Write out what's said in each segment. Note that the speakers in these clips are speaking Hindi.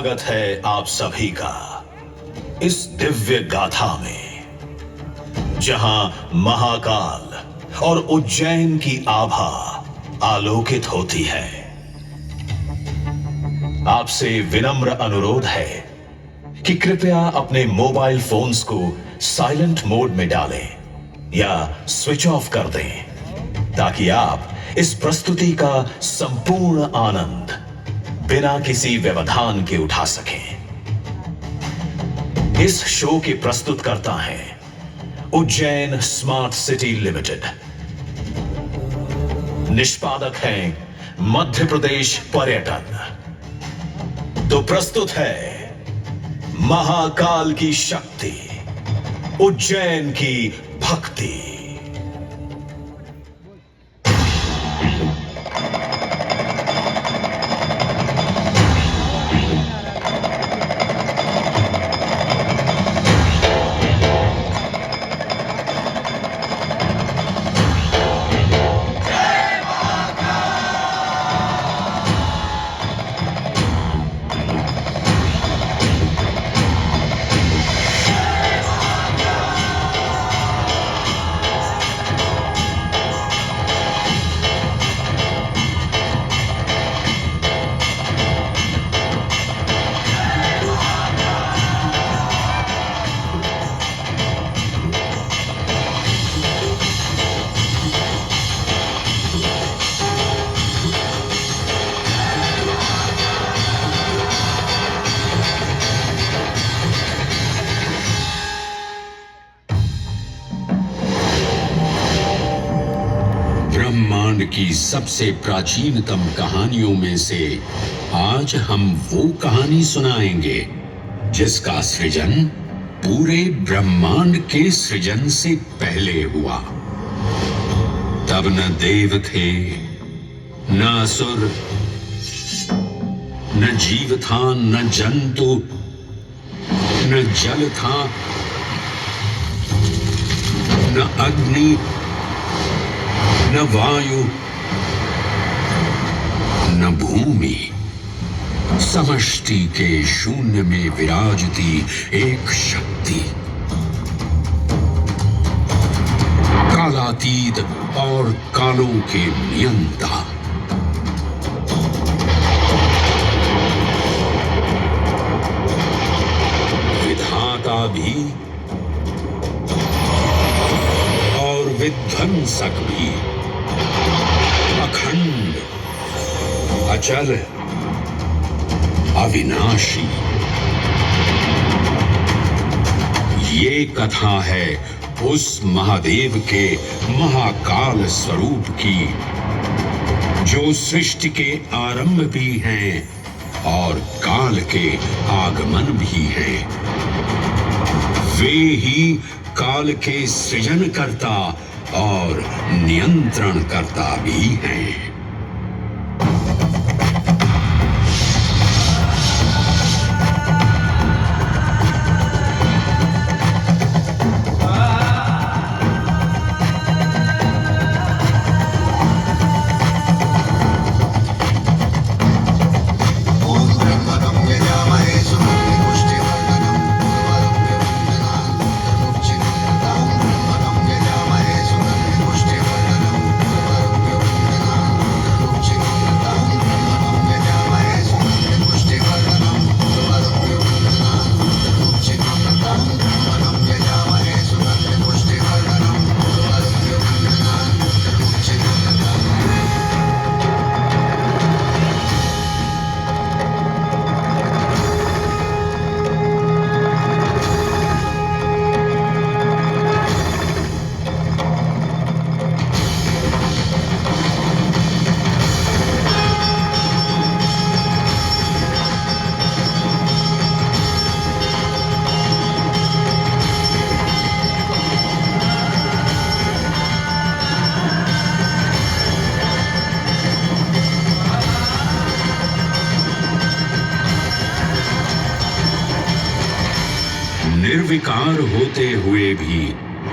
स्वागत है आप सभी का इस दिव्य गाथा में, जहां महाकाल और उज्जैन की आभा आलोकित होती है। आपसे विनम्र अनुरोध है कि कृपया अपने मोबाइल फोन्स को साइलेंट मोड में डालें या स्विच ऑफ कर दें, ताकि आप इस प्रस्तुति का संपूर्ण आनंद बिना किसी व्यवधान के उठा सकें। इस शो के प्रस्तुतकर्ता हैं उज्जैन स्मार्ट सिटी लिमिटेड। निष्पादक हैं मध्य प्रदेश पर्यटन। तो प्रस्तुत है महाकाल की शक्ति, उज्जैन की भक्ति। ब्रह्मांड की सबसे प्राचीनतम कहानियों में से आज हम वो कहानी सुनाएंगे जिसका सृजन पूरे ब्रह्मांड के सृजन से पहले हुआ। तब न देव थे, न असुर, न जीव था, न जंतु, न जल था, न अग्नि, न वायु, न भूमि। समष्टि के शून्य में विराजती एक शक्ति, कालातीत और कालों के नियंता। विधाता भी और विध्वंसक भी, अखंड, अचल, अविनाशी। ये कथा है उस महादेव के महाकाल स्वरूप की, जो सृष्टि के आरंभ भी हैं और काल के आगमन भी हैं। वे ही काल के सृजनकर्ता और नियंत्रणकर्ता भी हैं। निर्विकार होते हुए भी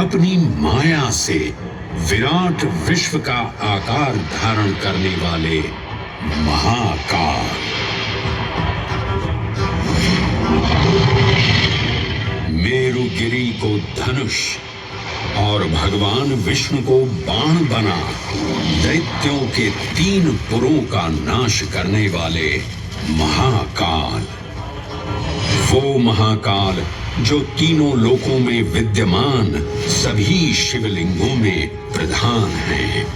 अपनी माया से विराट विश्व का आकार धारण करने वाले महाकाल। धनुष और भगवान विष्णु को बाण बना दैत्यों के 3 पुरों का नाश करने वाले महाकाल। वो महाकाल जो तीनों लोकों में विद्यमान सभी शिवलिंगों में प्रधान हैं।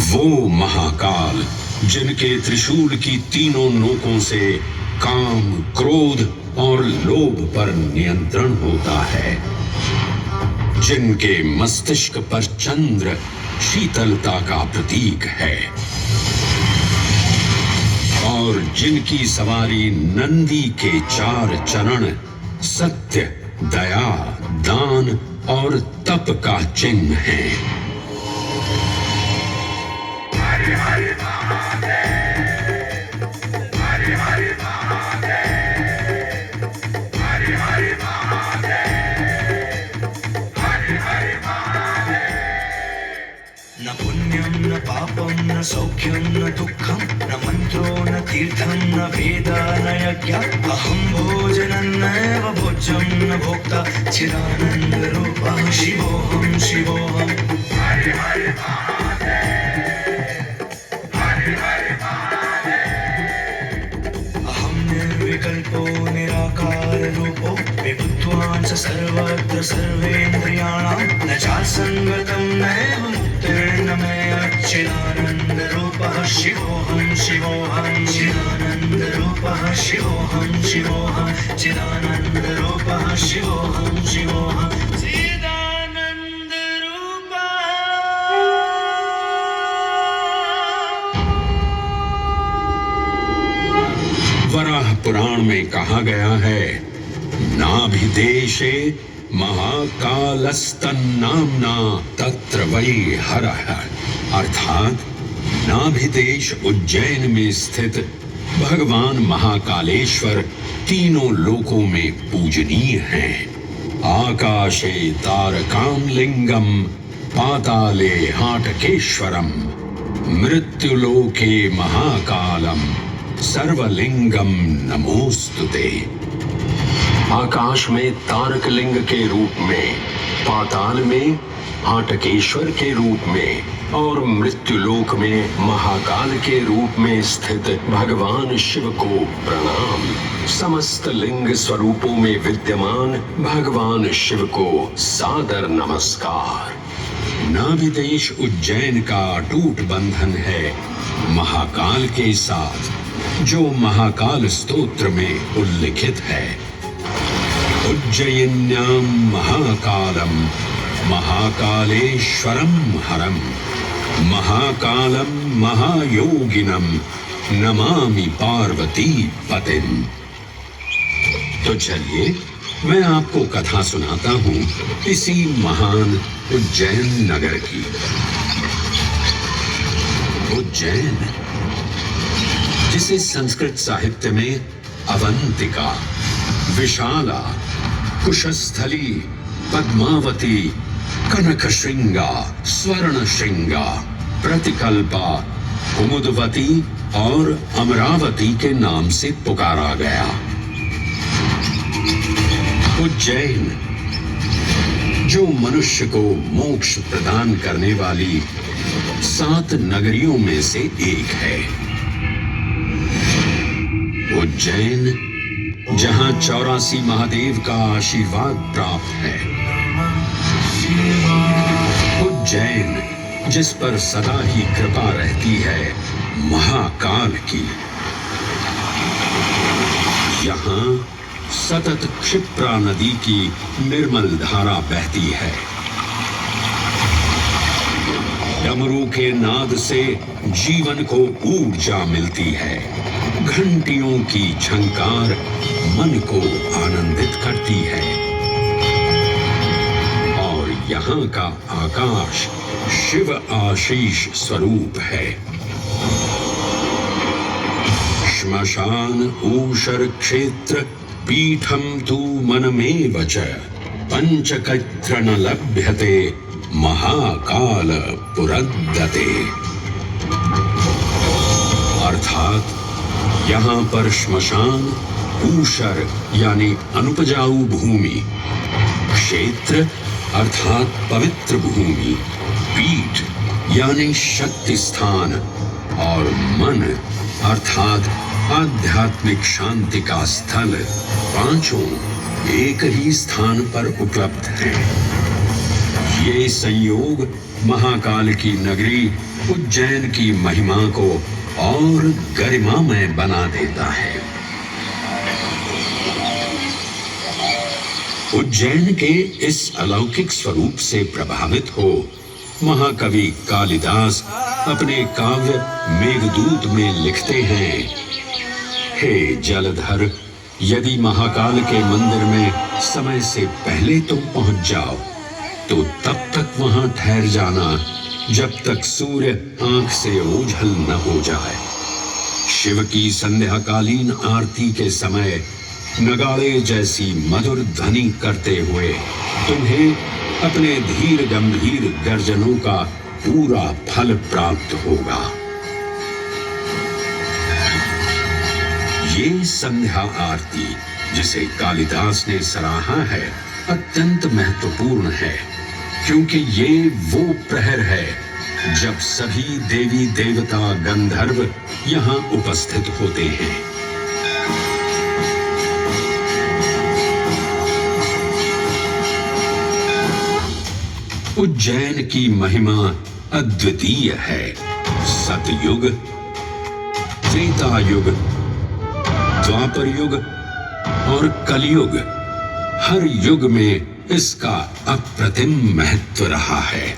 वो महाकाल जिनके त्रिशूल की तीनों नोकों से काम, क्रोध और लोभ पर नियंत्रण होता है, जिनके मस्तिष्क पर चंद्र शीतलता का प्रतीक है और जिनकी सवारी नंदी के 4 चरण सत्य, दया, दान और तप का चिन्ह है। हरे हरे महादेव, हरे हरे महादेव, हरे हरे महादेव, हरे हरे महादेव। न पुण्यं न पापं न सौख्यं न दुःखं न मन्त्रो न तीर्थं न वेदा न यज्ञ अहं भोजनं नैव भोज्यं न भोक्ता चिदानन्दरूपः शिवोऽहं शिवोऽहं। हरे हरे महादेव, हरे हरे महादेव। अहं निर्विकल्पो निराकाररूपो विभुत्वान् च सर्वत्र सर्वेन्द्रियाणां न चासङ्गतं नैव मुक्तिर्न मे चिदानन्दरूपः शिवोऽहं शिवोऽहं। चिदानन्दरूपः शिवोऽहं शिवोऽहं। चिदानन्दरूपः शिवोऽहं शिवोऽहं। वराह पुराण में कहा गया है, नाभिदेशे महाकालस्तन्नाम्ना तत्र वै हरः, अर्थात नाभिदेश उज्जैन में स्थित भगवान महाकालेश्वर तीनों लोकों में पूजनीय हैं। आकाशे तारकामलिंगम पाताले हाटकेश्वरम मृत्युलोके महाकालम सर्वलिंगम नमोस्तुते। आकाश में तारक लिंग के रूप में, पाताल में हाटकेश्वर के रूप में और मृत्युलोक में महाकाल के रूप में स्थित भगवान शिव को प्रणाम। समस्त लिंग स्वरूपों में विद्यमान भगवान शिव को सादर नमस्कार। नाभिदेश उज्जैन का अटूट बंधन है महाकाल के साथ, जो महाकाल स्तोत्र में उल्लिखित है। उज्जयिन्यां महाकालम महाकालेश्वरम हरम महाकालम महायोगिनम नमामि पार्वती पतिम। तो चलिए मैं आपको कथा सुनाता हूँ इसी महान उज्जैन नगर की। उज्जैन, जिसे संस्कृत साहित्य में अवंतिका, विशाला, कुशस्थली, पद्मावती, कनकश्रृंगा, स्वर्णश्रृंगा, प्रतिकल्पा, कुमुदवती और अमरावती के नाम से पुकारा गया। उज्जैन, जो मनुष्य को मोक्ष प्रदान करने वाली 7 नगरियों में से एक है। उज्जैन, जहां 84 महादेव का आशीर्वाद प्राप्त है। उज्जैन, जिस पर सदा ही कृपा रहती है महाकाल की। यहाँ सतत क्षिप्रा नदी की निर्मल धारा बहती है। डमरू के नाद से जीवन को ऊर्जा मिलती है। घंटियों की झंकार मन को आनंदित करती है और यहाँ का आकाश शिव आशीष स्वरूप है। श्मशान ऊषर क्षेत्र पीठम तु मनमेव च पंचकत्र न लभ्यते महाकाल पुरद्दते। अर्थात यहाँ पर श्मशान, ऊषर यानी अनुपजाऊ भूमि, क्षेत्र अर्थात पवित्र भूमि, पीठ यानी शक्ति स्थान और मन अर्थात आध्यात्मिक शांति का स्थल, पांचों एक ही स्थान पर उपलब्ध हैं। ये संयोग महाकाल की नगरी उज्जैन की महिमा को और गरिमामय बना देता है। उज्जैन के इस अलौकिक स्वरूप से प्रभावित हो महाकवि कालिदास अपने काव्य मेघदूत में लिखते हैं, हे जलधर, यदि महाकाल के मंदिर में समय से पहले तुम पहुंच जाओ तो तब तक वहां ठहर जाना जब तक सूर्य आंख से ओझल न हो जाए। शिव की संध्याकालीन आरती के समय नगाड़े जैसी मधुर ध्वनि करते हुए तुम्हें अपने धीर गंभीर गर्जनों का पूरा फल प्राप्त होगा। ये संध्या आरती जिसे कालिदास ने सराहा है अत्यंत महत्वपूर्ण है, क्योंकि ये वो प्रहर है जब सभी देवी देवता गंधर्व यहाँ उपस्थित होते हैं। उज्जैन की महिमा अद्वितीय है। सतयुग, त्रेता युग, द्वापर युग और कलयुग, हर युग में इसका अप्रतिम महत्व रहा है।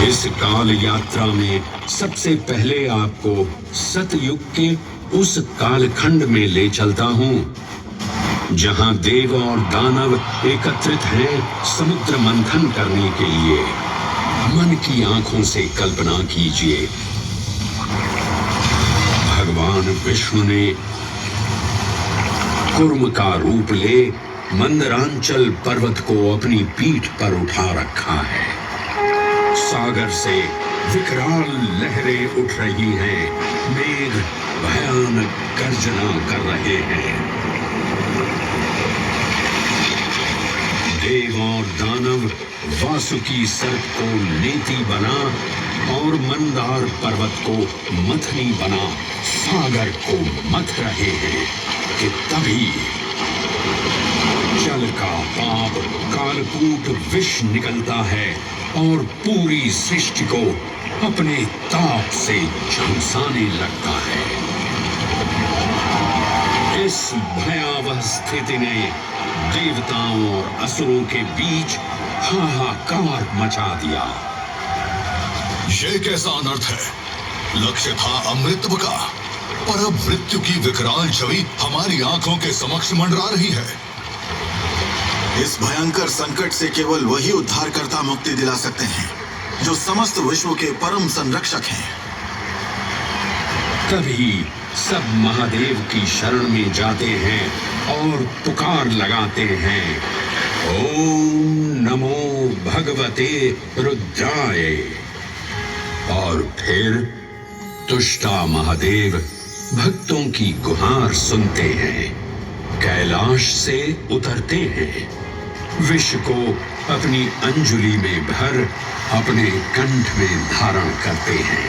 इस काल यात्रा में सबसे पहले आपको सतयुग के उस कालखंड में ले चलता हूं जहां देव और दानव एकत्रित हैं समुद्र मंथन करने के लिए। मन की आंखों से कल्पना कीजिए, भगवान विष्णु ने कुर्म का रूप ले मंदरांचल पर्वत को अपनी पीठ पर उठा रखा है। सागर से विकराल लहरें उठ रही हैं, मेघ भयानक गर्जना कर रहे हैं। देव और दानव वासुकी सर्प को नेति बना और मंदार पर्वत को मथनी बना सागर को मथ रहे हैं कि तभी जल का पाप कालकूट विष निकलता है और पूरी सृष्टि को अपने ताप से झुलसाने लगता है। इस भयावह स्थिति ने देवताओं और असुरों के बीच हाहाकार मचा दिया। ये कैसा अनर्थ है? लक्ष्य था अमृतत्व का, पर अब मृत्यु की विकराल छवि हमारी आंखों के समक्ष मंडरा रही है। इस भयंकर संकट से केवल वही उद्धारकर्ता मुक्ति दिला सकते हैं जो समस्त विश्व के परम संरक्षक हैं। तभी सब महादेव की शरण में जाते हैं और पुकार लगाते हैं, ओम नमो भगवते रुद्राय। और फिर तुष्टा महादेव भक्तों की गुहार सुनते हैं, कैलाश से उतरते हैं, विष को अपनी अंजुलि में भर अपने कंठ में धारण करते हैं।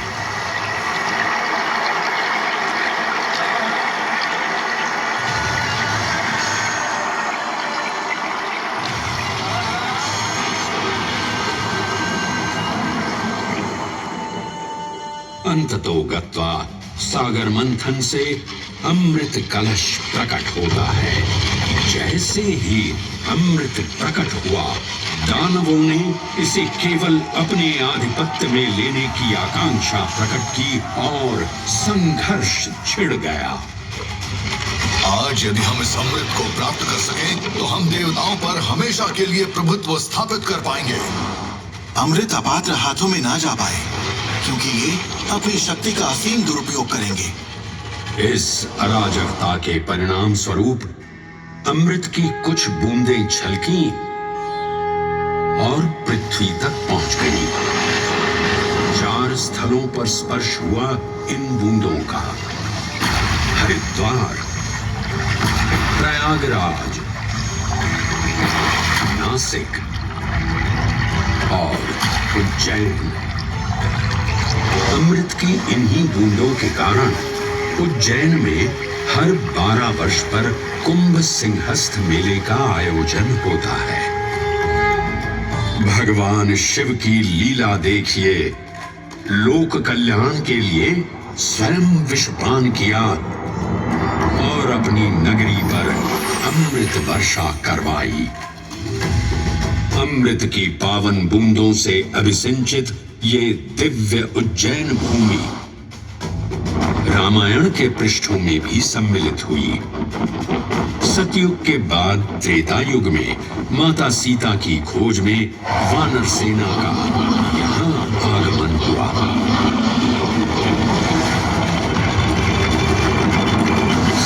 अंततो गत्वा सागर मंथन से अमृत कलश प्रकट होता है। जैसे ही अमृत प्रकट हुआ, दानवों ने इसे केवल अपने आधिपत्य में लेने की आकांक्षा प्रकट की और संघर्ष छिड़ गया। आज यदि हम इस अमृत को प्राप्त कर सकें तो हम देवताओं पर हमेशा के लिए प्रभुत्व स्थापित कर पाएंगे। अमृत अपात्र हाथों में ना जा पाए, क्योंकि ये अपनी शक्ति का असीम दुरुपयोग करेंगे। इस अराजकता के परिणाम स्वरूप अमृत की कुछ बूंदें छलकी और पृथ्वी तक पहुंच गई। 4 4 स्थलों पर स्पर्श हुआ इन बूंदों का। हरिद्वार, प्रयागराज, नासिक और उज्जैन। अमृत की इन्हीं बूंदों के कारण उज्जैन में हर 12 वर्ष पर कुंभ सिंहस्थ मेले का आयोजन होता है। भगवान शिव की लीला देखिए, लोक कल्याण के लिए स्वयं विषपान किया और अपनी नगरी पर अमृत वर्षा करवाई। अमृत की पावन बूंदों से अभिसिंचित ये दिव्य उज्जैन भूमि रामायण के पृष्ठों में भी सम्मिलित हुई। सतयुग के बाद त्रेता युग में माता सीता की खोज में वानर सेना का यहाँ आगमन हुआ।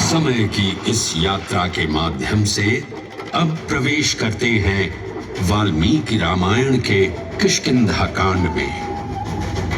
समय की इस यात्रा के माध्यम से अब प्रवेश करते हैं वाल्मीकि रामायण के किष्किंधा कांड में।